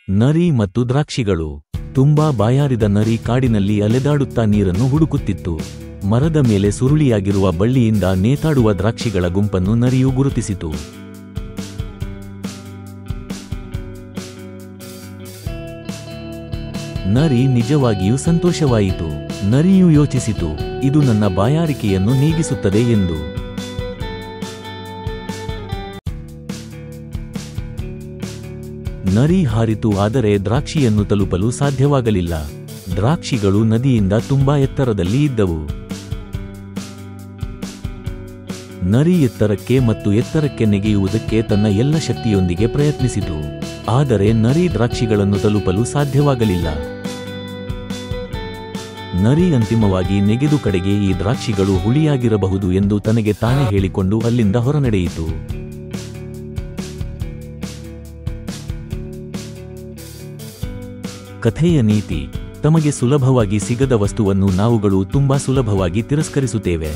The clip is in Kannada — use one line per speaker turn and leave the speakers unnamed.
ನರಿ ಮತ್ತು ದ್ರಾಕ್ಷಿಗಳು. ತುಂಬಾ ಬಾಯಾರಿದ ನರಿ ಕಾಡಿನಲ್ಲಿ ಅಲೆದಾಡುತ್ತಾ ನೀರನ್ನು ಹುಡುಕುತ್ತಿತ್ತು. ಮರದ ಮೇಲೆ ಸುರುಳಿಯಾಗಿರುವ ಬಳ್ಳಿಯಿಂದ ನೇತಾಡುವ ದ್ರಾಕ್ಷಿಗಳ ಗುಂಪನ್ನು ನರಿಯು ಗುರುತಿಸಿತು. ನರಿ ನಿಜವಾಗಿಯೂ ಸಂತೋಷವಾಯಿತು. ನರಿಯು ಯೋಚಿಸಿತು, ಇದು ನನ್ನ ಬಾಯಾರಿಕೆಯನ್ನು ನೀಗಿಸುತ್ತದೆ ಎಂದು. ನರಿ ಹಾರಿತು, ಆದರೆ ದ್ರಾಕ್ಷಿಯನ್ನು ತಲುಪಲು ಸಾಧ್ಯವಾಗಲಿಲ್ಲ. ದ್ರಾಕ್ಷಿಗಳು ನದಿಯಿಂದ ತುಂಬಾ ಎತ್ತರದಲ್ಲಿ ಇದ್ದವು. ನರಿ ಎತ್ತರಕ್ಕೆ ಮತ್ತು ಎತ್ತರಕ್ಕೆ ನೆಗೆಯುವುದಕ್ಕೆ ತನ್ನ ಎಲ್ಲ ಶಕ್ತಿಯೊಂದಿಗೆ ಪ್ರಯತ್ನಿಸಿತು. ಆದರೆ ನರಿ ದ್ರಾಕ್ಷಿಗಳನ್ನು ತಲುಪಲು ಸಾಧ್ಯವಾಗಲಿಲ್ಲ. ನರಿ ಅಂತಿಮವಾಗಿ ನೆಗೆದು ಕಡೆಗೆ ಈ ದ್ರಾಕ್ಷಿಗಳು ಹುಳಿಯಾಗಿರಬಹುದು ಎಂದು ತನಗೆ ತಾನೇ ಹೇಳಿಕೊಂಡು ಅಲ್ಲಿಂದ ಹೊರನಡೆಯಿತು. ಕಥೆಯ ನೀತಿ: ತಮಗೆ ಸುಲಭವಾಗಿ ಸಿಗದ ವಸ್ತುವನ್ನು ನಾವುಗಳು ತುಂಬಾ ಸುಲಭವಾಗಿ ತಿರಸ್ಕರಿಸುತ್ತೇವೆ.